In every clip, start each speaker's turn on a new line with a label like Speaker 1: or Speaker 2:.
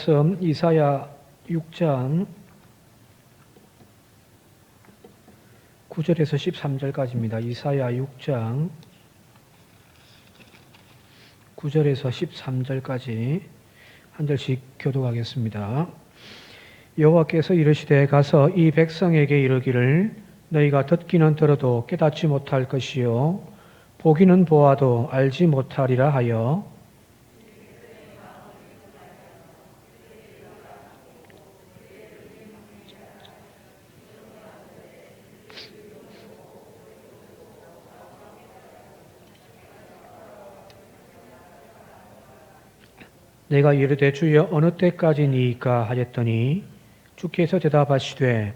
Speaker 1: 말씀 이사야 6장 9절에서 13절까지입니다. 이사야 6장 9절에서 13절까지 한 절씩 교독하겠습니다. 여호와께서 이르시되 가서 이 백성에게 이르기를 너희가 듣기는 들어도 깨닫지 못할 것이요 보기는 보아도 알지 못하리라 하여 내가 이르되 주여 어느 때까지니이까 하였더니 주께서 대답하시되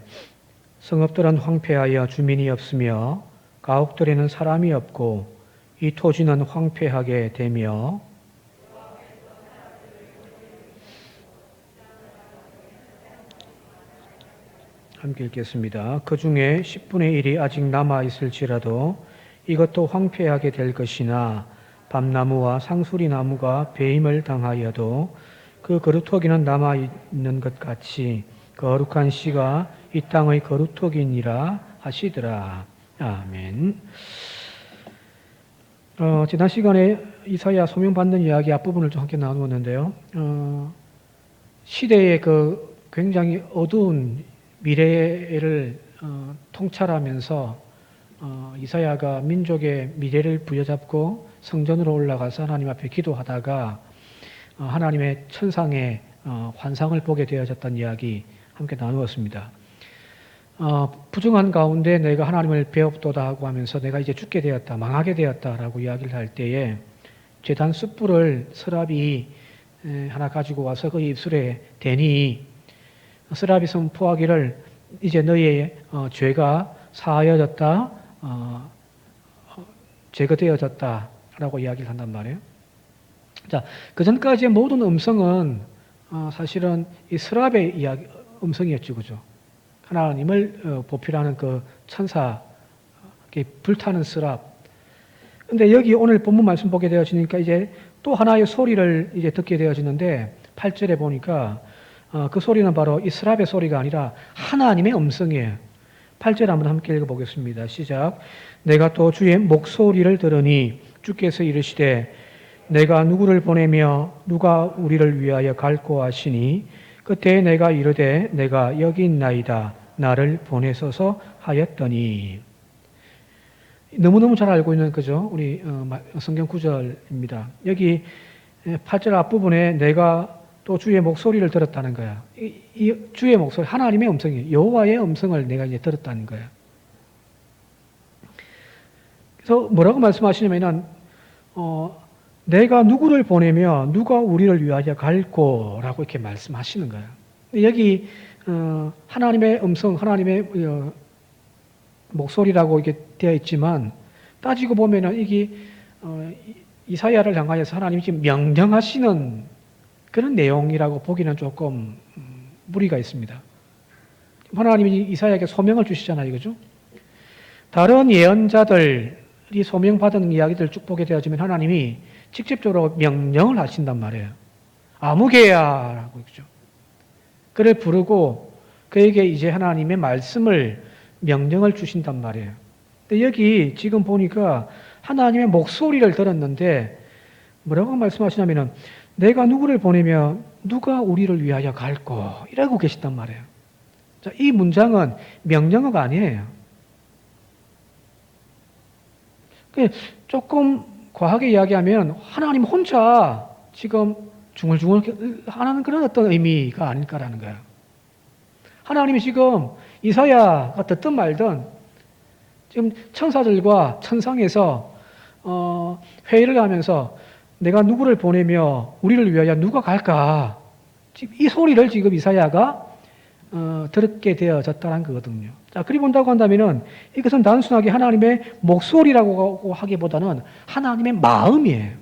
Speaker 1: 성읍들은 황폐하여 주민이 없으며 가옥들에는 사람이 없고 이 토지는 황폐하게 되며 함께 읽겠습니다. 그 중에 10분의 1이 아직 남아있을지라도 이것도 황폐하게 될 것이나 밤나무와 상수리나무가 배임을 당하여도 그 거루터기는 남아있는 것 같이 거룩한 씨가 이 땅의 거루터기니라 하시더라. 아멘. 지난 시간에 이사야 소명받는 이야기 앞부분을 좀 함께 나누었는데요. 시대의 그 굉장히 어두운 미래를 통찰하면서 이사야가 민족의 미래를 부여잡고 성전으로 올라가서 하나님 앞에 기도하다가 하나님의 천상의 환상을 보게 되어졌던 이야기 함께 나누었습니다. 부정한 가운데 내가 하나님을 배웁도다 하고 하면서 내가 이제 죽게 되었다, 망하게 되었다라고 이야기를 할 때에 제단 숯불을 서랍이 하나 가지고 와서 그 입술에 대니 서랍이 선포하기를 이제 너희의 죄가 사하여졌다, 제거되어졌다 라고 이야기를 한단 말이에요. 자, 그 전까지의 모든 음성은 사실은 이 서랍의 이야기, 음성이었죠, 그죠? 하나님을 보필하는 그 천사, 불타는 서랍. 근데 여기 오늘 본문 말씀 보게 되어지니까 이제 또 하나의 소리를 이제 듣게 되어지는데 8절에 보니까 그 소리는 바로 이 서랍의 소리가 아니라 하나님의 음성이에요. 8절 한번 함께 읽어보겠습니다. 시작. 내가 또 주의 목소리를 들으니 주께서 이르시되 내가 누구를 보내며 누가 우리를 위하여 갈고 하시니 그때 내가 이르되 내가 여기 있나이다 나를 보내소서 하였더니. 너무너무 잘 알고 있는 그죠? 우리 성경 구절입니다. 여기 8절 앞부분에 내가 또 주의 목소리를 들었다는 거야. 이 주의 목소리, 하나님의 음성이에요. 여호와의 음성을 내가 이제 들었다는 거야. 그래서 뭐라고 말씀하시냐면은 내가 누구를 보내며 누가 우리를 위하여 갈고라고 이렇게 말씀하시는 거야. 여기 하나님의 음성, 하나님의 목소리라고 이게 되어 있지만 따지고 보면은 이게 이사야를 향하여서 하나님이 지금 명령하시는 그런 내용이라고 보기는 조금 무리가 있습니다. 하나님이 이사야에게 소명을 주시잖아요, 그죠? 다른 예언자들이 소명받은 이야기들 쭉 보게 되어지면 하나님이 직접적으로 명령을 하신단 말이에요. 아무개야라고 그죠? 그를 부르고 그에게 이제 하나님의 말씀을 명령을 주신단 말이에요. 근데 여기 지금 보니까 하나님의 목소리를 들었는데 뭐라고 말씀하시냐면은 내가 누구를 보내며 누가 우리를 위하여 갈고 이라고 계시단 말이에요. 자, 이 문장은 명령어가 아니에요. 조금 과하게 이야기하면 하나님 혼자 지금 중얼중얼 하는 그런 어떤 의미가 아닐까라는 거예요. 하나님이 지금 이사야가 듣든 말든 지금 천사들과 천상에서 회의를 하면서 내가 누구를 보내며 우리를 위하여 누가 갈까? 지금 이 소리를 지금 이사야가 듣게 되어졌다는 거거든요. 자, 그리 본다고 한다면은 이것은 단순하게 하나님의 목소리라고 하기보다는 하나님의 마음이에요.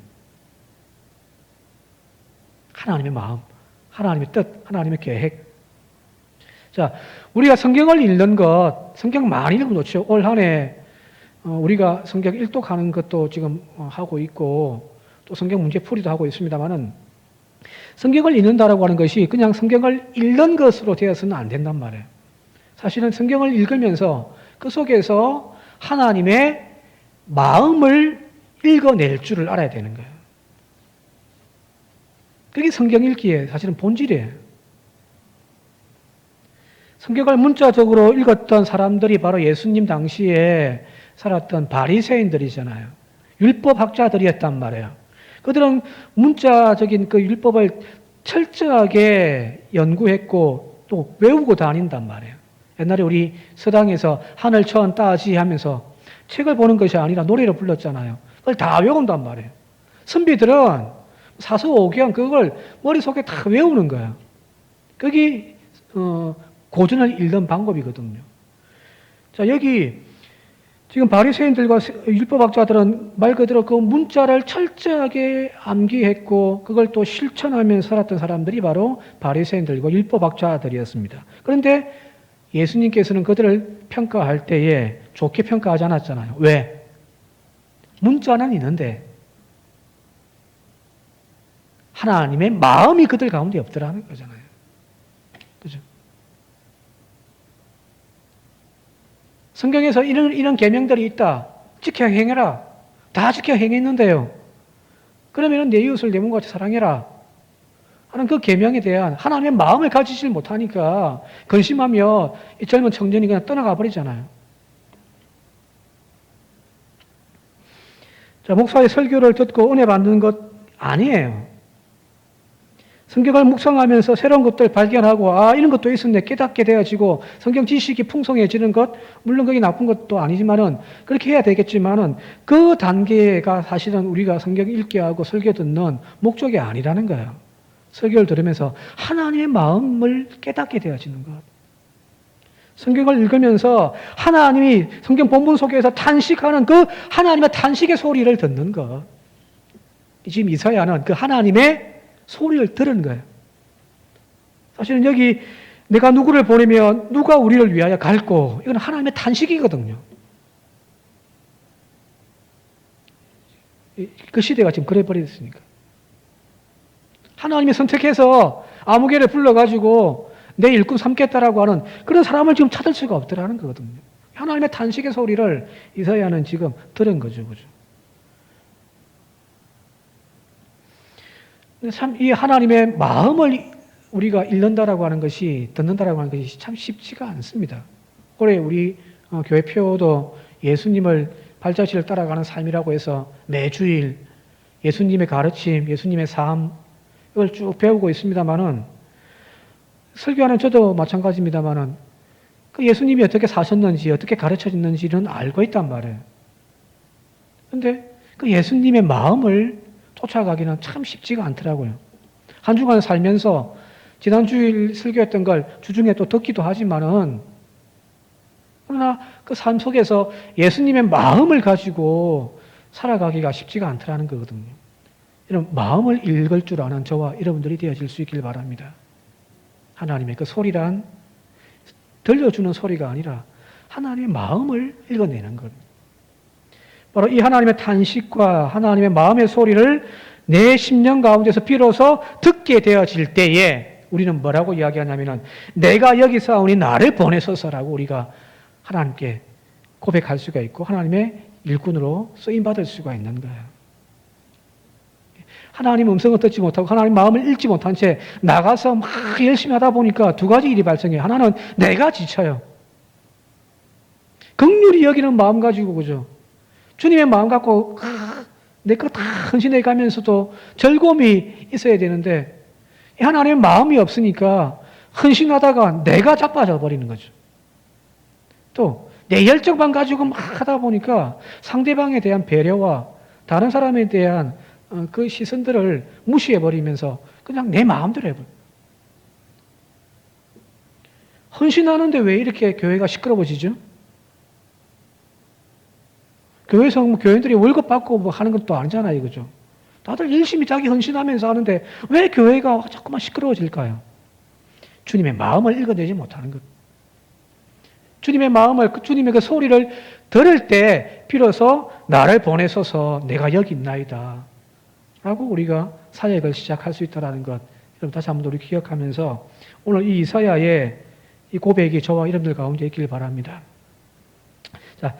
Speaker 1: 하나님의 마음, 하나님의 뜻, 하나님의 계획. 자, 우리가 성경을 읽는 것, 성경 많이 읽으면 좋죠. 올 한 해 우리가 성경 일독하는 것도 지금 하고 있고 또 성경 문제 풀이도 하고 있습니다만은 성경을 읽는다라고 하는 것이 그냥 성경을 읽는 것으로 되어서는 안 된단 말이에요. 사실은 성경을 읽으면서 그 속에서 하나님의 마음을 읽어낼 줄을 알아야 되는 거예요. 그게 성경 읽기의 사실은 본질이에요. 성경을 문자적으로 읽었던 사람들이 바로 예수님 당시에 살았던 바리새인들이잖아요. 율법학자들이었단 말이에요. 그들은 문자적인 그 율법을 철저하게 연구했고 또 외우고 다닌단 말이에요. 옛날에 우리 서당에서 하늘천 따지 하면서 책을 보는 것이 아니라 노래를 불렀잖아요. 그걸 다 외운단 말이에요. 선비들은 사서오경 그걸 머릿속에 다 외우는 거예요. 그게 고전을 읽는 방법이거든요. 자, 여기 지금 바리새인들과 율법학자들은 말 그대로 그 문자를 철저하게 암기했고 그걸 또 실천하면서 살았던 사람들이 바로 바리새인들과 율법학자들이었습니다. 그런데 예수님께서는 그들을 평가할 때에 좋게 평가하지 않았잖아요. 왜? 문자는 있는데 하나님의 마음이 그들 가운데 없더라는 거잖아요. 그죠? 성경에서 이런 계명들이 있다. 지켜 행해라. 다 지켜 행했는데요. 그러면 내 이웃을 내 몸같이 사랑해라. 하는 그 계명에 대한 하나님의 마음을 가지질 못하니까 근심하며 이 젊은 청년이 그냥 떠나가 버리잖아요. 자, 목사의 설교를 듣고 은혜 받는 것 아니에요. 성경을 묵상하면서 새로운 것들 발견하고 이런 것도 있었네 깨닫게 되어지고 성경 지식이 풍성해지는 것 물론 그게 나쁜 것도 아니지만은 그렇게 해야 되겠지만은 그 단계가 사실은 우리가 성경 읽게 하고 설교 듣는 목적이 아니라는 거예요. 설교를 들으면서 하나님의 마음을 깨닫게 되어지는 것. 성경을 읽으면서 하나님이 성경 본문 속에서 탄식하는 그 하나님의 탄식의 소리를 듣는 것. 지금 이사야는 그 하나님의 소리를 들은 거예요. 사실은 여기 내가 누구를 보내면 누가 우리를 위하여 갈고 이건 하나님의 탄식이거든요. 그 시대가 지금 그래 버렸으니까. 하나님이 선택해서 아무개를 불러가지고 내 일꾼 삼겠다라고 하는 그런 사람을 지금 찾을 수가 없더라는 거거든요. 하나님의 탄식의 소리를 이사야는 지금 들은 거죠. 그죠? 참 이 하나님의 마음을 우리가 읽는다라고 하는 것이 듣는다라고 하는 것이 참 쉽지가 않습니다. 올해 우리 교회표도 예수님을 발자취를 따라가는 삶이라고 해서 매주일 예수님의 가르침, 예수님의 삶 이걸 쭉 배우고 있습니다만은 설교하는 저도 마찬가지입니다만은 그 예수님이 어떻게 사셨는지 어떻게 가르쳐졌는지는 알고 있단 말이에요. 그런데 그 예수님의 마음을 쫓아가기는 참 쉽지가 않더라고요. 한 주간 살면서 지난 주일 설교했던 걸 주중에 또 듣기도 하지만은 그러나 그 삶 속에서 예수님의 마음을 가지고 살아가기가 쉽지가 않더라는 거거든요. 이런 마음을 읽을 줄 아는 저와 여러분들이 되어질 수 있길 바랍니다. 하나님의 그 소리란 들려주는 소리가 아니라 하나님의 마음을 읽어내는 것. 바로 이 하나님의 탄식과 하나님의 마음의 소리를 내 심령 가운데서 비로소 듣게 되어질 때에 우리는 뭐라고 이야기하냐면은 내가 여기 사오니 나를 보내소서라고 우리가 하나님께 고백할 수가 있고 하나님의 일꾼으로 쓰임받을 수가 있는 거예요. 하나님 음성을 듣지 못하고 하나님 마음을 읽지 못한 채 나가서 막 열심히 하다 보니까 두 가지 일이 발생해요. 하나는 내가 지쳐요. 긍휼히 여기는 마음 가지고 그죠? 주님의 마음 갖고 내 거 다 헌신해 가면서도 즐거움이 있어야 되는데 하나님의 마음이 없으니까 헌신하다가 내가 자빠져 버리는 거죠. 또 내 열정만 가지고 막 하다 보니까 상대방에 대한 배려와 다른 사람에 대한 그 시선들을 무시해 버리면서 그냥 내 마음대로 해버려요. 헌신하는데 왜 이렇게 교회가 시끄러워지죠? 교회에서 교인들이 월급 받고 뭐 하는 것도 아니잖아요. 그죠? 다들 열심히 자기 헌신하면서 하는데 왜 교회가 자꾸만 시끄러워질까요? 주님의 마음을 읽어내지 못하는 것. 주님의 마음을, 주님의 그 소리를 들을 때 비로소 나를 보내소서 내가 여기 있나이다. 라고 우리가 사역을 시작할 수 있다는 것, 여러분 다시 한번 우리 기억하면서 오늘 이 이사야의 이 고백이 저와 여러분들 가운데 있길 바랍니다. 자,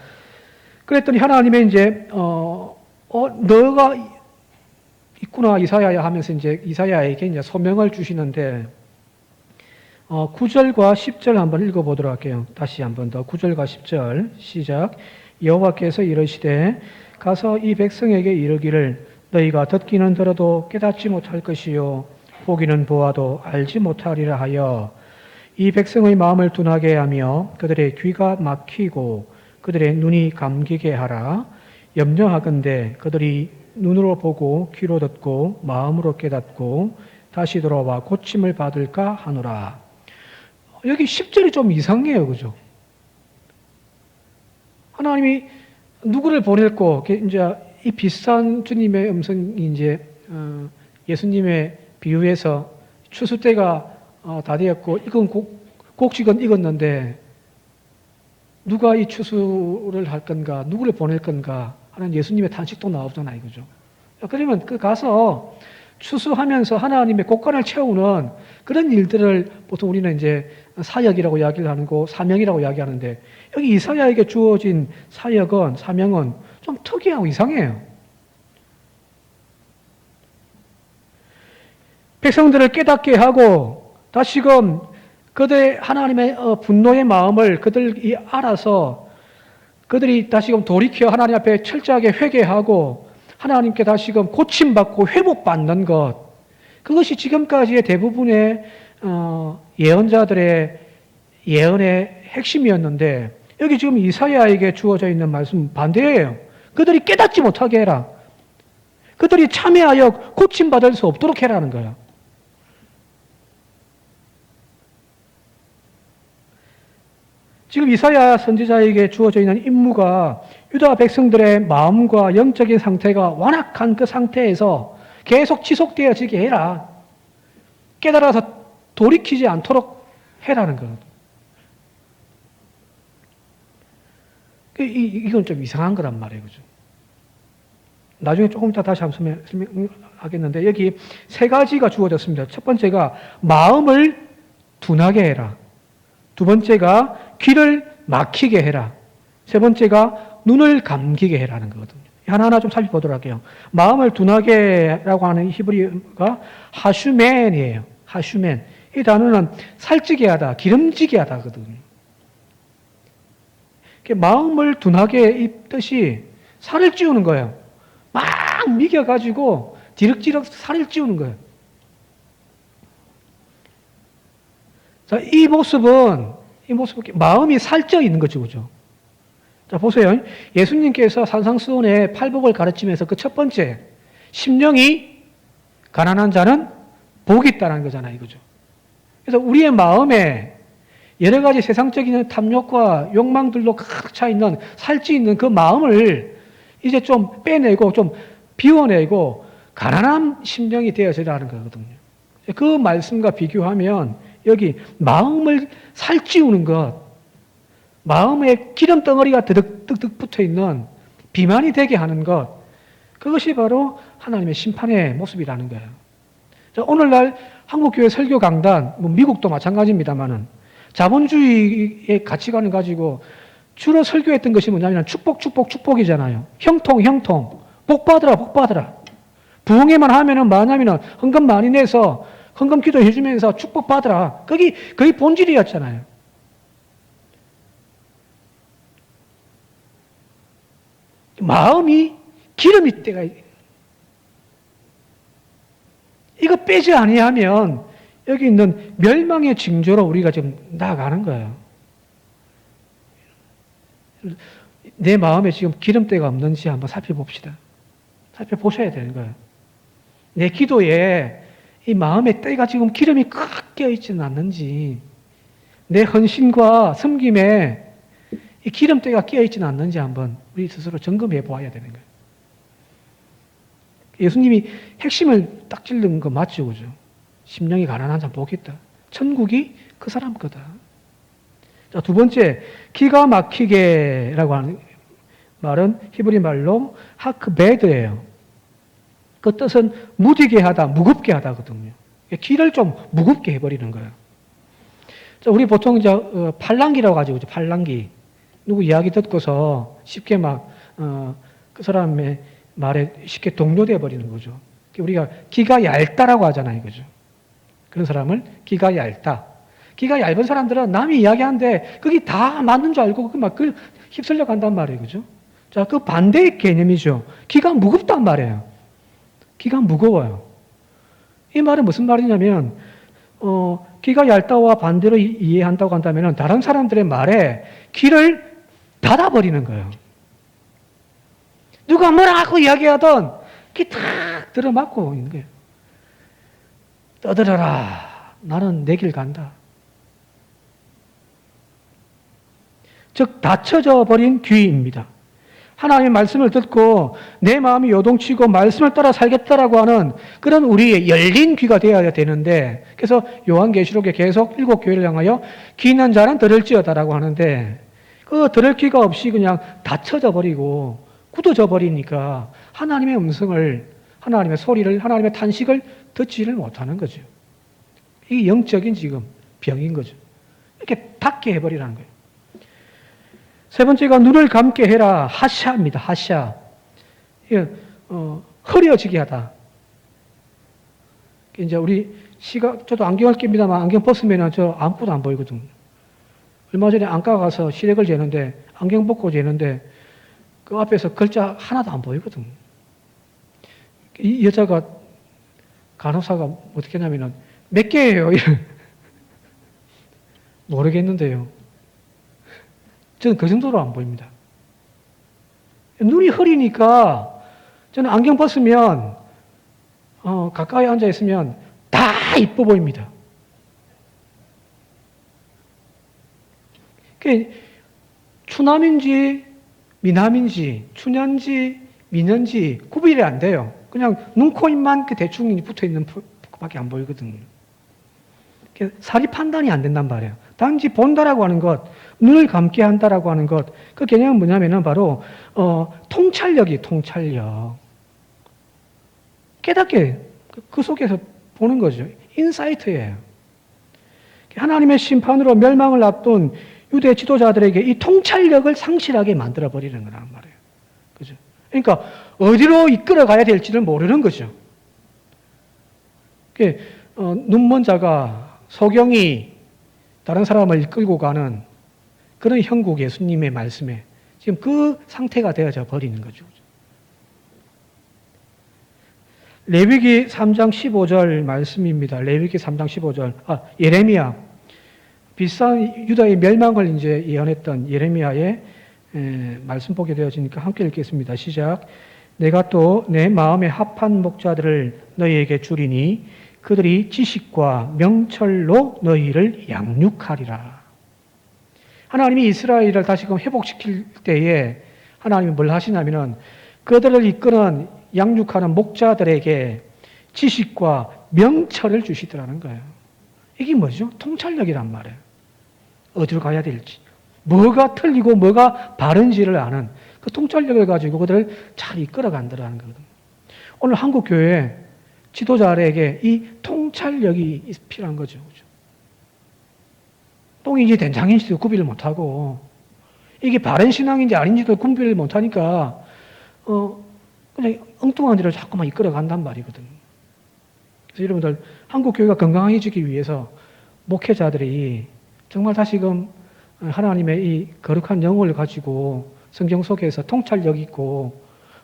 Speaker 1: 그랬더니 하나님의 이제 너가 있구나 이사야야 하면서 이제 이사야에게 이제 소명을 주시는데 9절과 10절 한번 읽어보도록 할게요. 다시 한번 더 9절과 10절 시작. 여호와께서 이르시되 가서 이 백성에게 이르기를 너희가 듣기는 들어도 깨닫지 못할 것이요 보기는 보아도 알지 못하리라 하여 이 백성의 마음을 둔하게 하며 그들의 귀가 막히고 그들의 눈이 감기게 하라. 염려하건대 그들이 눈으로 보고 귀로 듣고 마음으로 깨닫고 다시 돌아와 고침을 받을까 하노라. 여기 10절이 좀 이상해요. 그죠? 하나님이 누구를 보냈고, 이제 이 비슷한 주님의 음성이 이제, 예수님의 비유에서 추수 때가 다 되었고, 곡식은 익었는데, 누가 이 추수를 할 건가, 누구를 보낼 건가 하는 예수님의 탄식도 나오잖아요. 그죠? 그러면 가서 추수하면서 하나님의 곡간을 채우는 그런 일들을 보통 우리는 이제 사역이라고 이야기를 하고 사명이라고 이야기하는데 여기 이사야에게 주어진 사역은 사명은 좀 특이하고 이상해요. 백성들을 깨닫게 하고 다시금 그들의 하나님의 분노의 마음을 그들이 알아서 그들이 다시금 돌이켜 하나님 앞에 철저하게 회개하고 하나님께 다시금 고침받고 회복받는 것, 그것이 지금까지의 대부분의 예언자들의 예언의 핵심이었는데 여기 지금 이사야에게 주어져 있는 말씀은 반대예요. 그들이 깨닫지 못하게 해라. 그들이 참회하여 고침받을 수 없도록 해라는 거예요. 지금 이사야 선지자에게 주어져 있는 임무가 유다 백성들의 마음과 영적인 상태가 완악한 그 상태에서 계속 지속되어지게 해라. 깨달아서 돌이키지 않도록 해라는 거예요. 이건 좀 이상한 거란 말이에요. 그죠? 나중에 조금 이따 다시 한번 설명하겠는데 여기 세 가지가 주어졌습니다. 첫 번째가 마음을 둔하게 해라. 두 번째가 귀를 막히게 해라. 세 번째가 눈을 감기게 해라는 거거든요. 하나하나 좀 살펴보도록 할게요. 마음을 둔하게라고 하는 히브리어가 하슈멘이에요. 하슈멘. 이 단어는 살찌게 하다, 기름지게 하다거든요. 마음을 둔하게 이 뜻이 살을 찌우는 거예요. 막 미겨가지고 디럭디럭 살을 찌우는 거예요. 자, 이 모습은 마음이 살쪄 있는 거죠, 그죠? 자, 보세요. 예수님께서 산상수훈의 팔복을 가르치면서 그 첫 번째, 심령이 가난한 자는 복이 있다는 거잖아요, 그죠? 그래서 우리의 마음에 여러 가지 세상적인 탐욕과 욕망들로 가득 차 있는, 살찌 있는 그 마음을 이제 좀 빼내고, 좀 비워내고, 가난한 심령이 되어져야 하는 거거든요. 그 말씀과 비교하면, 여기 마음을 살찌우는 것, 마음에 기름 덩어리가 드득드득 붙어 있는 비만이 되게 하는 것, 그것이 바로 하나님의 심판의 모습이라는 거예요. 자, 오늘날 한국교회 설교 강단, 미국도 마찬가지입니다만은 자본주의의 가치관을 가지고 주로 설교했던 것이 뭐냐면 축복이잖아요. 형통. 복 받으라. 부흥회만 하면은 뭐냐면은 헌금 많이 내서 헌금 기도해 주면서 축복받으라. 그게 거의 본질이었잖아요. 마음이 기름이 때가 이거 빼지 아니하면 여기 있는 멸망의 징조로 우리가 지금 나아가는 거예요. 내 마음에 지금 기름때가 없는지 한번 살펴봅시다. 살펴보셔야 되는 거예요. 내 기도에 이 마음의 때가 지금 기름이 꽉 껴있지는 않는지, 내 헌신과 섬김에 이 기름때가 끼어있지는 않는지 한번 우리 스스로 점검해 보아야 되는 거예요. 예수님이 핵심을 딱 찔른 거 맞죠, 그죠? 심령이 가난한 자는 복이 있다. 천국이 그 사람 거다. 자, 두 번째, 기가 막히게라고 하는 말은 히브리 말로 하크베드예요. 그 뜻은 무디게 하다, 무겁게 하다거든요. 길을 좀 무겁게 해버리는 거예요. 자, 우리 보통 이제 팔랑귀라고 하죠. 팔랑귀. 누구 이야기 듣고서 쉽게 그 사람의 말에 쉽게 동요돼 버리는 거죠. 우리가 기가 얇다라고 하잖아요. 그죠? 그런 사람을 기가 얇다. 기가 얇은 사람들은 남이 이야기하는데 그게 다 맞는 줄 알고 그걸 휩쓸려 간단 말이에요. 그죠? 자, 그 반대의 개념이죠. 기가 무겁단 말이에요. 기가 무거워요. 이 말은 무슨 말이냐면, 기가 얇다와 반대로 이해한다고 한다면 다른 사람들의 말에 귀를 닫아버리는 거예요. 누가 뭐라고 이야기하던 귀 탁 들어맞고 있는 거예요. 떠들어라. 나는 내 길 간다. 즉 닫혀져 버린 귀입니다. 하나님의 말씀을 듣고 내 마음이 요동치고 말씀을 따라 살겠다라고 하는 그런 우리의 열린 귀가 되어야 되는데, 그래서 요한계시록에 계속 7교회를 향하여 귀 있는 자는 들을지어다라고 하는데, 그 들을 귀가 없이 그냥 닫혀져 버리고 굳어져 버리니까 하나님의 음성을, 하나님의 소리를, 하나님의 탄식을 듣지를 못하는 거죠. 이게 영적인 지금 병인 거죠. 이렇게 닫게 해버리라는 거예요. 세 번째가 눈을 감게 해라. 하샤입니다. 하샤. 흐려지게 하다. 이제 우리 저도 안경을 낍니다만 안경 벗으면 저 아무것도 안 보이거든. 얼마 전에 안과 가서 시력을 재는데 안경 벗고 재는데 그 앞에서 글자 하나도 안 보이거든. 이 여자가 간호사가 어떻게 하냐면은 몇 개예요? 모르겠는데요. 저는 그 정도로 안 보입니다. 눈이 흐리니까 저는 안경 벗으면 가까이 앉아 있으면 다 이뻐 보입니다. 추남인지 미남인지 춘향인지 미녀인지 구별이 안 돼요. 그냥 눈, 코, 입만 대충 붙어 있는 밖에 안 보이거든요. 사리 판단이 안 된단 말이에요. 단지 본다라고 하는 것, 눈을 감게 한다라고 하는 것, 그 개념은 뭐냐면은 바로 통찰력. 깨닫게 그 속에서 보는 거죠. 인사이트예요. 하나님의 심판으로 멸망을 앞둔 유대 지도자들에게 이 통찰력을 상실하게 만들어 버리는 거란 말이에요. 그죠? 그러니까 어디로 이끌어 가야 될지를 모르는 거죠. 눈먼 자가 소경이 다른 사람을 이끌고 가는 그런 형국 예수님의 말씀에 지금 그 상태가 되어져 버리는 거죠. 레위기 3장 15절 말씀입니다. 레위기 3장 15절. 예레미야. 비슷한 유다의 멸망을 이제 예언했던 예레미야의 말씀 보게 되어지니까 함께 읽겠습니다. 시작. 내가 또 내 마음에 합한 목자들을 너희에게 주리니 그들이 지식과 명철로 너희를 양육하리라. 하나님이 이스라엘을 다시금 회복시킬 때에 하나님이 뭘 하시냐면은 그들을 이끄는 양육하는 목자들에게 지식과 명철을 주시더라는 거예요. 이게 뭐죠? 통찰력이란 말이에요. 어디로 가야 될지, 뭐가 틀리고 뭐가 바른지를 아는 그 통찰력을 가지고 그들을 잘 이끌어 간다는 거거든요. 오늘 한국 교회 지도자에게 이 통찰력이 필요한 거죠. 똥인지 된장인지도 구별을 못하고 이게 바른 신앙인지 아닌지도 구별을 못하니까 그냥 엉뚱한 데를 자꾸만 이끌어 간단 말이거든요. 그래서 여러분들 한국 교회가 건강해지기 위해서 목회자들이 정말 다시금 하나님의 이 거룩한 영을 가지고 성경 속에서 통찰력 있고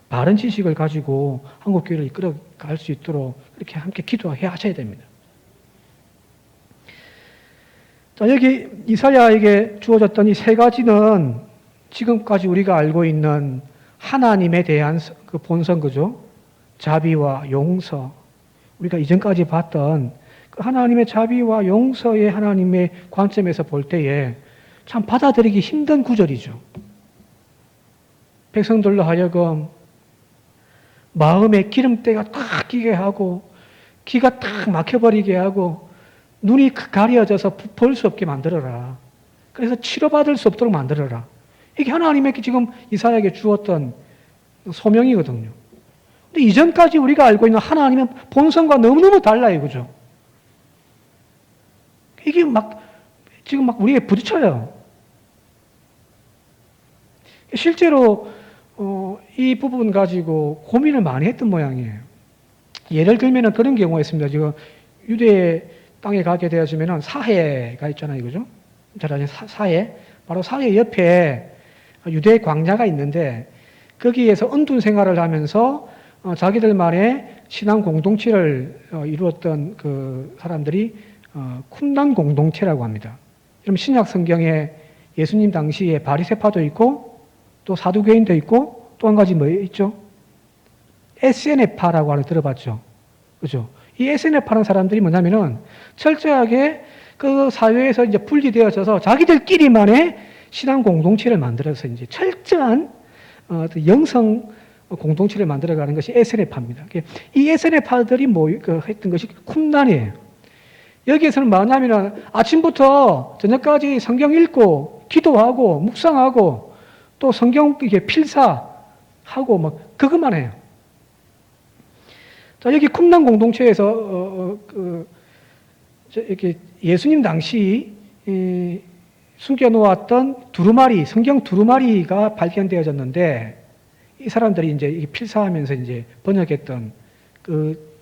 Speaker 1: 바른 지식을 가지고 한국 교회를 이끌어 갈 수 있도록 이렇게 함께 기도해 하셔야 됩니다. 자, 여기 이사야에게 주어졌던 이 세 가지는 지금까지 우리가 알고 있는 하나님에 대한 그 본성, 그죠? 자비와 용서. 우리가 이전까지 봤던 그 하나님의 자비와 용서의 하나님의 관점에서 볼 때에 참 받아들이기 힘든 구절이죠. 백성들로 하여금 마음에 기름때가 탁 끼게 하고 귀가 탁 막혀버리게 하고 눈이 가려져서 볼 수 없게 만들어라. 그래서 치료받을 수 없도록 만들어라. 이게 하나님의 지금 이사야에게 주었던 소명이거든요. 근데 이전까지 우리가 알고 있는 하나님의 본성과 너무너무 달라요. 그죠? 이게 지금 우리에 부딪혀요. 실제로, 이 부분 가지고 고민을 많이 했던 모양이에요. 예를 들면 그런 경우가 있습니다. 지금 유대 땅에 가게 되어지면 사해가 있잖아요. 그죠? 잘 아시는 사해. 바로 사해 옆에 유대 광야가 있는데 거기에서 은둔 생활을 하면서 자기들만의 신앙 공동체를 이루었던 그 사람들이 쿰난 공동체라고 합니다. 그럼 신약 성경에 예수님 당시에 바리새파도 있고 또 사두개인도 있고 또 한 가지 뭐 있죠? 에세네파라고 하는 거 들어봤죠? 그죠? 이 에세네파라는 사람들이 뭐냐면은 철저하게 그 사회에서 이제 분리되어져서 자기들끼리만의 신앙 공동체를 만들어서 이제 철저한 영성 공동체를 만들어가는 것이 에세네파입니다. 이 에세네파들이 했던 것이 쿰난이에요. 여기에서는 뭐냐면은 아침부터 저녁까지 성경 읽고 기도하고 묵상하고 또 성경 이게 필사하고 그것만 해요. 자, 여기 쿰난 공동체에서 이렇게 예수님 당시 숨겨놓았던 성경 두루마리가 발견되어졌는데 이 사람들이 이제 필사하면서 이제 번역했던 그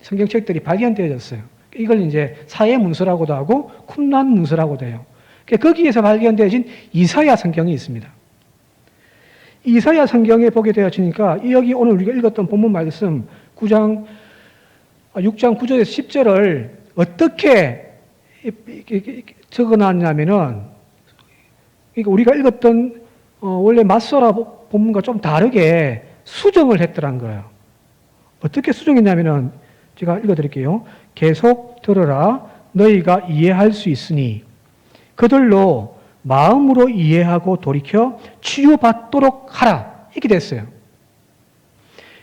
Speaker 1: 성경책들이 발견되어졌어요. 이걸 이제 사회 문서라고도 하고 쿰난 문서라고도 해요. 거기에서 발견되어진 이사야 성경이 있습니다. 이사야 성경에 보게 되어지니까 여기 오늘 우리가 읽었던 본문 말씀 6장 9절에서 10절을 어떻게 적어놨냐면은 우리가 읽었던 원래 맞서라 본문과 좀 다르게 수정을 했더란 거예요. 어떻게 수정했냐면은 제가 읽어드릴게요. 계속 들어라. 너희가 이해할 수 있으니 그들로 마음으로 이해하고 돌이켜 치유받도록 하라. 이렇게 됐어요.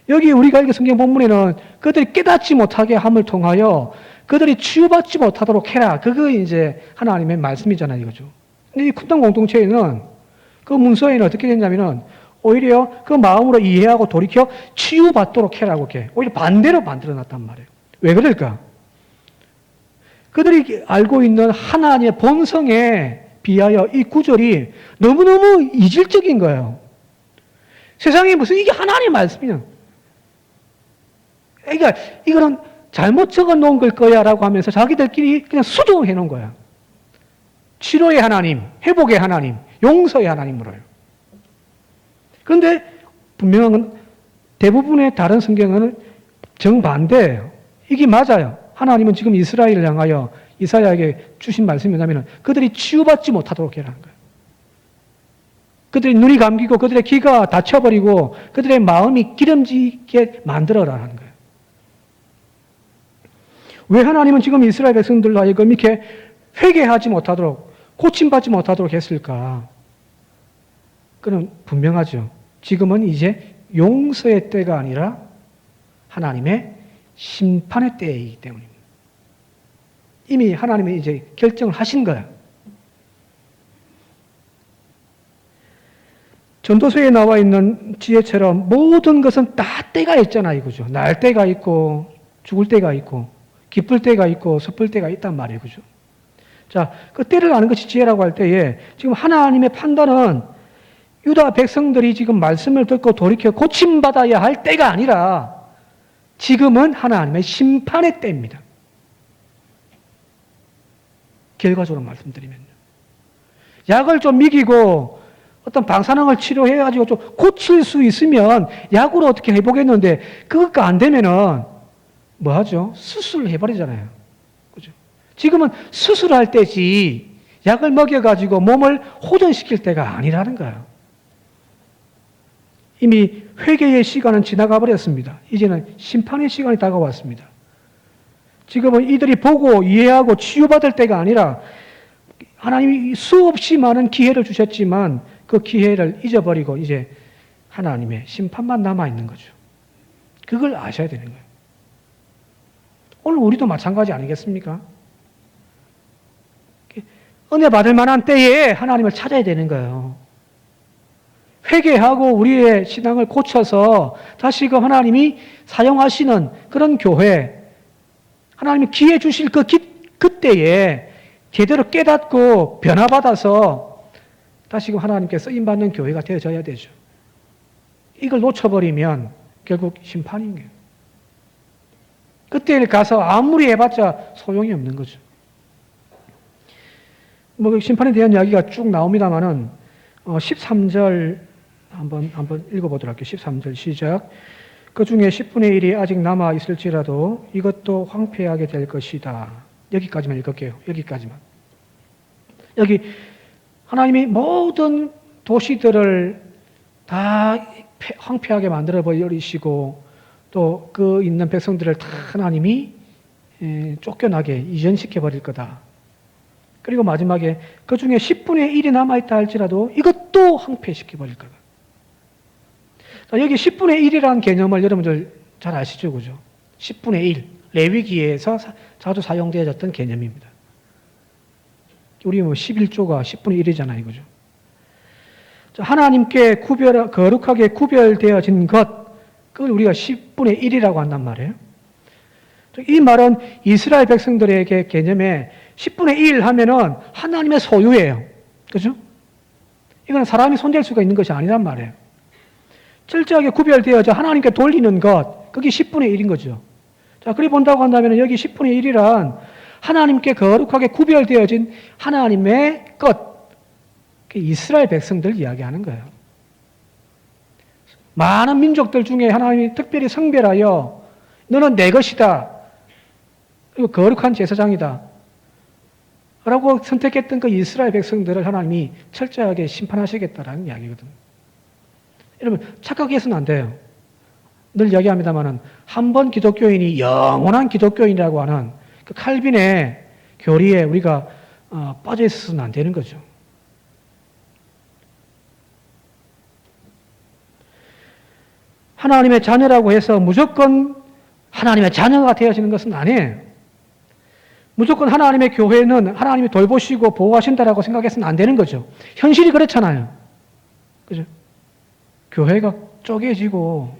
Speaker 1: 여기 우리가 읽은 성경 본문에는 그들이 깨닫지 못하게 함을 통하여 그들이 치유받지 못하도록 해라. 그거 이제 하나님의 말씀이잖아요. 이거죠. 근데 이 쿰난 공동체에는 그 문서에는 어떻게 됐냐면은 오히려 그 마음으로 이해하고 돌이켜 치유받도록 해라고 이렇게 오히려 반대로 만들어 놨단 말이에요. 왜 그럴까? 그들이 알고 있는 하나님의 본성에 비하여 이 구절이 너무너무 이질적인 거예요. 세상에 무슨 이게 하나님의 말씀이냐. 그러니까 이거는 잘못 적어 놓은 걸 거야 라고 하면서 자기들끼리 그냥 수정해 놓은 거야. 치료의 하나님, 회복의 하나님, 용서의 하나님으로요. 그런데 분명한 건 대부분의 다른 성경은 정반대예요. 이게 맞아요. 하나님은 지금 이스라엘을 향하여 이사야에게 주신 말씀이 뭐냐면 그들이 치유받지 못하도록 해라는 거예요. 그들의 눈이 감기고 그들의 귀가 닫혀버리고 그들의 마음이 기름지게 만들어라는 거예요. 왜 하나님은 지금 이스라엘 백성들로 하여금 이렇게 회개하지 못하도록 고침받지 못하도록 했을까? 그는 분명하죠. 지금은 이제 용서의 때가 아니라 하나님의 심판의 때이기 때문입니다. 이미 하나님이 이제 결정을 하신 거야. 전도서에 나와 있는 지혜처럼 모든 것은 다 때가 있잖아요. 그죠? 날 때가 있고, 죽을 때가 있고, 기쁠 때가 있고, 슬플 때가 있단 말이에요. 그죠? 자, 그 때를 아는 것이 지혜라고 할 때에 지금 하나님의 판단은 유다 백성들이 지금 말씀을 듣고 돌이켜 고침받아야 할 때가 아니라 지금은 하나님의 심판의 때입니다. 결과적으로 말씀드리면요. 약을 좀 먹이고 어떤 방사능을 치료해가지고 좀 고칠 수 있으면 약으로 어떻게 해보겠는데 그것가 안 되면은 뭐 하죠? 수술을 해버리잖아요. 그죠? 지금은 수술할 때지 약을 먹여가지고 몸을 호전시킬 때가 아니라는 거예요. 이미 회개의 시간은 지나가 버렸습니다. 이제는 심판의 시간이 다가왔습니다. 지금은 이들이 보고 이해하고 치유받을 때가 아니라 하나님이 수없이 많은 기회를 주셨지만 그 기회를 잊어버리고 이제 하나님의 심판만 남아있는 거죠. 그걸 아셔야 되는 거예요. 오늘 우리도 마찬가지 아니겠습니까? 은혜 받을 만한 때에 하나님을 찾아야 되는 거예요. 회개하고 우리의 신앙을 고쳐서 다시금 하나님이 사용하시는 그런 교회, 하나님이 기회 주실 그때에 제대로 깨닫고 변화받아서 다시금 하나님께 쓰임받는 교회가 되어져야 되죠. 이걸 놓쳐버리면 결국 심판인 거예요. 그때 가서 아무리 해봤자 소용이 없는 거죠. 뭐 심판에 대한 이야기가 쭉 나옵니다만은 13절 한번 읽어보도록 할게요. 13절 시작. 그 중에 10분의 1이 아직 남아 있을지라도 이것도 황폐하게 될 것이다. 여기까지만 읽을게요. 여기까지만. 여기 하나님이 모든 도시들을 다 황폐하게 만들어 버리시고 또 그 있는 백성들을 다 하나님이 쫓겨나게 이전시켜 버릴 거다. 그리고 마지막에 그 중에 10분의 1이 남아있다 할지라도 이것도 황폐시켜 버릴 거다. 자, 여기 10분의 1이라는 개념을 여러분들 잘 아시죠? 그죠? 10분의 1. 레위기에서 자주 사용되어졌던 개념입니다. 우리 뭐 11조가 10분의 1이잖아요. 그죠? 자, 하나님께 거룩하게 구별되어진 것, 그걸 우리가 10분의 1이라고 한단 말이에요. 이 말은 이스라엘 백성들에게 개념에 10분의 1 하면은 하나님의 소유예요. 그죠? 이거는 사람이 손댈 수가 있는 것이 아니란 말이에요. 철저하게 구별되어져 하나님께 돌리는 것, 그게 10분의 1인 거죠. 자, 그리 본다고 한다면 여기 10분의 1이란 하나님께 거룩하게 구별되어진 하나님의 것, 이스라엘 백성들 이야기하는 거예요. 많은 민족들 중에 하나님이 특별히 성별하여 너는 내 것이다. 그리고 거룩한 제사장이다. 라고 선택했던 그 이스라엘 백성들을 하나님이 철저하게 심판하시겠다라는 이야기거든요. 여러분, 착각해서는 안 돼요. 늘 이야기합니다만은 한 번 기독교인이 영원한 기독교인이라고 하는 그 칼빈의 교리에 우리가 빠져 있어서는 안 되는 거죠. 하나님의 자녀라고 해서 무조건 하나님의 자녀가 되어지는 것은 아니에요. 무조건 하나님의 교회는 하나님이 돌보시고 보호하신다라고 생각해서는 안 되는 거죠. 현실이 그렇잖아요. 그죠? 교회가 쪼개지고,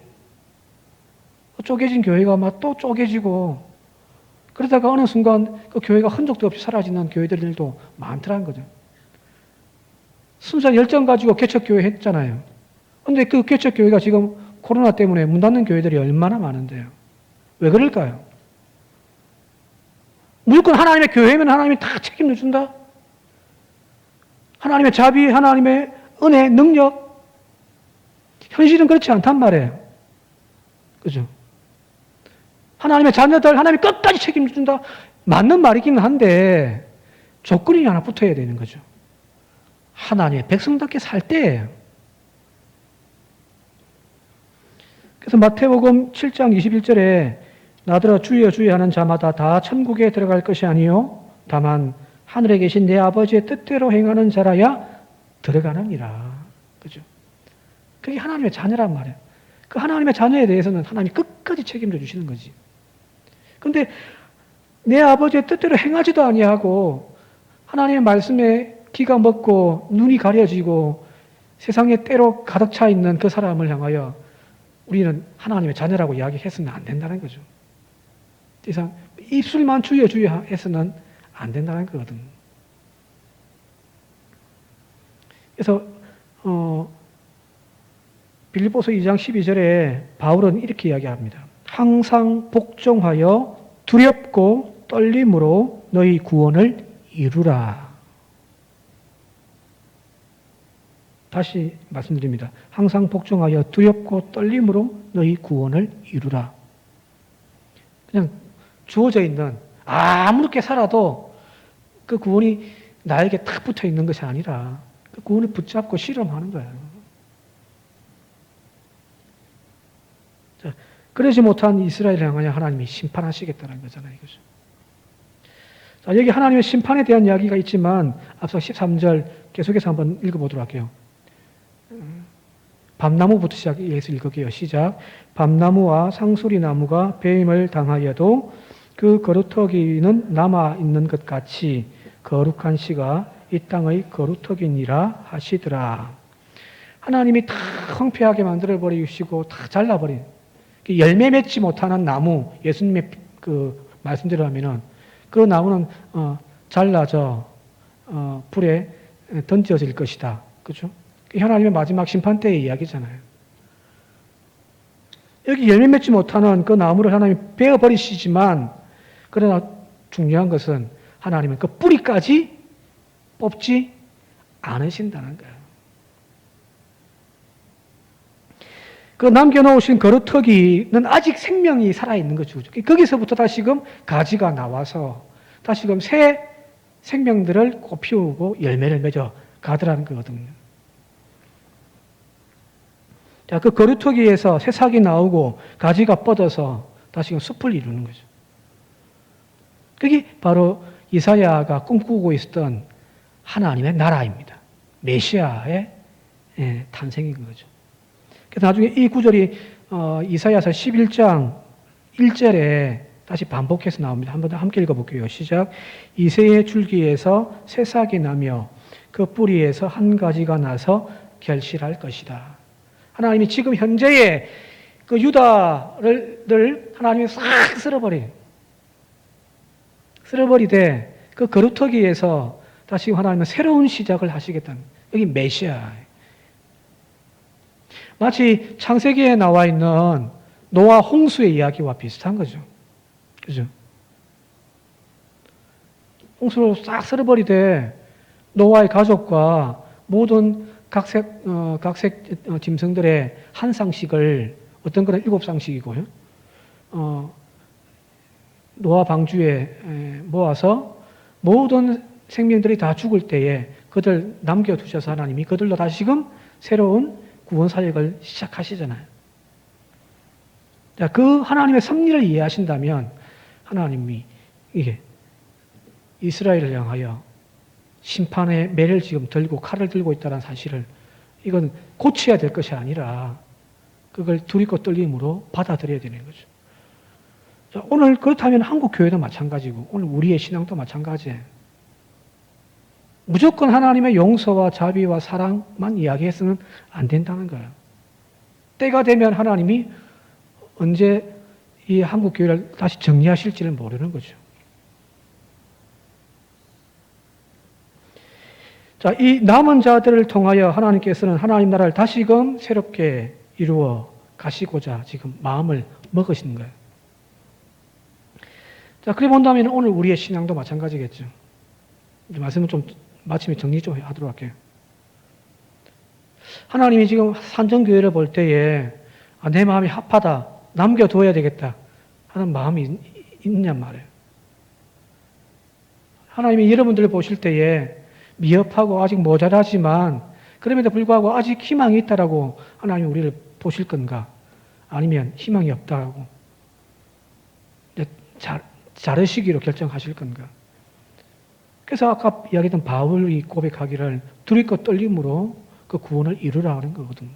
Speaker 1: 쪼개진 교회가 막 또 쪼개지고, 그러다가 어느 순간 그 교회가 흔적도 없이 사라지는 교회들도 많더라는 거죠. 순수한 열정 가지고 개척교회 했잖아요. 근데 그 개척교회가 지금 코로나 때문에 문 닫는 교회들이 얼마나 많은데요. 왜 그럴까요? 무조건 하나님의 교회면 하나님이 다 책임져 준다? 하나님의 자비, 하나님의 은혜, 능력. 현실은 그렇지 않단 말이에요. 그죠? 하나님의 자녀들, 하나님이 끝까지 책임져 준다? 맞는 말이긴 한데, 조건이 하나 붙어야 되는 거죠. 하나님의 백성답게 살 때예요. 그래서 마태복음 7장 21절에 나더러 주여 주여 하는 자마다 다 천국에 들어갈 것이 아니요 다만 하늘에 계신 내 아버지의 뜻대로 행하는 자라야 들어가느니라. 그죠? 그게 하나님의 자녀란 말이에요. 그 하나님의 자녀에 대해서는 하나님이 끝까지 책임져 주시는 거지. 그런데 내 아버지의 뜻대로 행하지도 아니하고 하나님의 말씀에 귀가 먹고 눈이 가려지고 세상에 때로 가득 차 있는 그 사람을 향하여 우리는 하나님의 자녀라고 이야기해서는 안 된다는 거죠. 이상 입술만 주여 주여 해서는 안 된다는 거거든. 그래서 빌립보서 2장 12절에 바울은 이렇게 이야기합니다. 항상 복종하여 두렵고 떨림으로 너희 구원을 이루라. 다시 말씀드립니다. 항상 복종하여 두렵고 떨림으로 너희 구원을 이루라. 그냥 주어져 있는 아무렇게 살아도 그 구원이 나에게 딱 붙어 있는 것이 아니라 그 구원을 붙잡고 실험하는 거예요. 자, 그러지 못한 이스라엘을 향하여 하나님이 심판하시겠다는 거잖아요. 이거죠. 자, 여기 하나님의 심판에 대한 이야기가 있지만 앞서 13절 계속해서 한번 읽어보도록 할게요. 밤나무부터 시작해서 읽을게요. 시작. 밤나무와 상수리나무가 배임을 당하여도 그 거루터기는 남아있는 것 같이 거룩한 씨가 이 땅의 거루터기니라 하시더라. 하나님이 다 황폐하게 만들어버리시고 다 잘라버린 열매 맺지 못하는 나무, 예수님의 그 말씀대로 하면은 그 나무는 잘라져 불에 던져질 것이다. 그죠? 하나님의 마지막 심판 때의 이야기잖아요. 여기 열매 맺지 못하는 그 나무를 하나님이 베어버리시지만, 그러나 중요한 것은 하나님은 그 뿌리까지 뽑지 않으신다는 거예요. 그 남겨놓으신 거루터기는 아직 생명이 살아있는 거죠. 거기서부터 다시금 가지가 나와서 다시금 새 생명들을 꽃피우고 열매를 맺어 가더라는 거거든요. 자, 그 거루터기에서 새싹이 나오고 가지가 뻗어서 다시금 숲을 이루는 거죠. 그게 바로 이사야가 꿈꾸고 있었던 하나님의 나라입니다. 메시아의 탄생인 거죠. 그래서 나중에 이 구절이 이사야서 11장 1절에 다시 반복해서 나옵니다. 한번 함께 읽어볼게요. 시작. 이새의 줄기에서 새싹이 나며 그 뿌리에서 한 가지가 나서 결실할 것이다. 하나님이 지금 현재의 그 유다를 하나님이 싹 쓸어버리되 그 거루터기에서 다시 하나님은 새로운 시작을 하시겠다는, 여기 메시아. 마치 창세기에 나와 있는 노아 홍수의 이야기와 비슷한 거죠. 그죠? 홍수로 싹 쓸어버리되 노아의 가족과 모든 각색 짐승들의 한 쌍씩을, 어떤 거는 7쌍씩이고요. 노아 방주에 모아서 모든 생명들이 다 죽을 때에 그들 남겨두셔서 하나님이 그들로 다시금 새로운 구원 사역을 시작하시잖아요. 자, 그 하나님의 섭리를 이해하신다면 하나님이 이게 이스라엘을 향하여 심판의 매를 지금 들고 칼을 들고 있다는 사실을, 이건 고쳐야 될 것이 아니라 그걸 두렵고 떨림으로 받아들여야 되는 거죠. 자, 오늘 그렇다면 한국 교회도 마찬가지고 오늘 우리의 신앙도 마찬가지예요. 무조건 하나님의 용서와 자비와 사랑만 이야기해서는 안 된다는 거예요. 때가 되면 하나님이 언제 이 한국 교회를 다시 정리하실지를 모르는 거죠. 자, 이 남은 자들을 통하여 하나님께서는 하나님 나라를 다시금 새롭게 이루어 가시고자 지금 마음을 먹으시는 거예요. 자, 그래 본다면 오늘 우리의 신앙도 마찬가지겠죠. 말씀을 좀 마침에 정리 좀 하도록 할게요. 하나님이 지금 산정교회를 볼 때에 내 마음이 합하다, 남겨둬야 되겠다 하는 마음이 있냔 말이에요. 하나님이 여러분들을 보실 때에 미흡하고 아직 모자라지만 그럼에도 불구하고 아직 희망이 있다라고 하나님이 우리를 보실 건가? 아니면 희망이 없다라고 자르시기로 결정하실 건가? 그래서 아까 이야기했던 바울이 고백하기를 두렵고 떨림으로 그 구원을 이루라 하는 거거든요.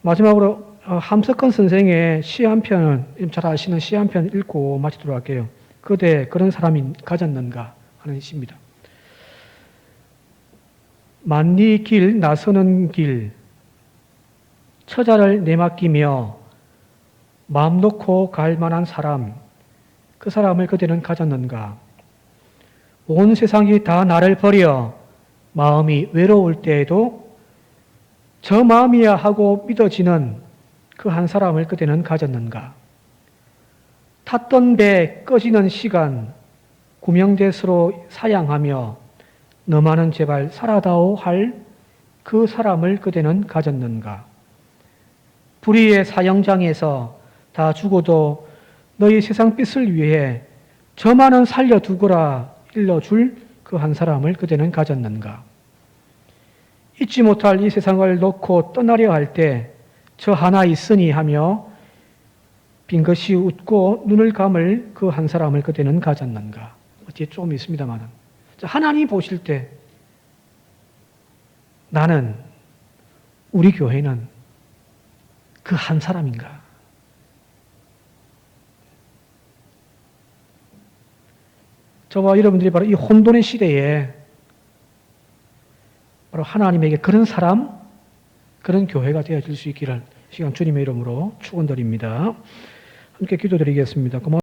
Speaker 1: 마지막으로 함석헌 선생의 시 한 편을 잘 아시는 시 한 편 읽고 마치도록 할게요. 그대 그런 사람이 가졌는가 하는 시입니다. 만리 길 나서는 길 처자를 내맡기며 마음 놓고 갈 만한 사람, 그 사람을 그대는 가졌는가? 온 세상이 다 나를 버려 마음이 외로울 때에도 저 마음이야 하고 믿어지는 그 한 사람을 그대는 가졌는가? 탔던 배 꺼지는 시간 구명대수로 사양하며 너만은 제발 살아다오 할 그 사람을 그대는 가졌는가? 불의의 사형장에서 다 죽어도 너희 세상 빛을 위해 저만은 살려두거라 일러줄 그 한 사람을 그대는 가졌는가? 잊지 못할 이 세상을 놓고 떠나려 할 때 저 하나 있으니 하며 빙긋이 웃고 눈을 감을 그 한 사람을 그대는 가졌는가? 뒤에 좀 있습니다만 하나님 보실 때 나는, 우리 교회는 그 한 사람인가? 저와 여러분들이 바로 이 혼돈의 시대에 바로 하나님에게 그런 사람, 그런 교회가 되어질 수 있기를 시간 주님의 이름으로 축원드립니다. 함께 기도드리겠습니다.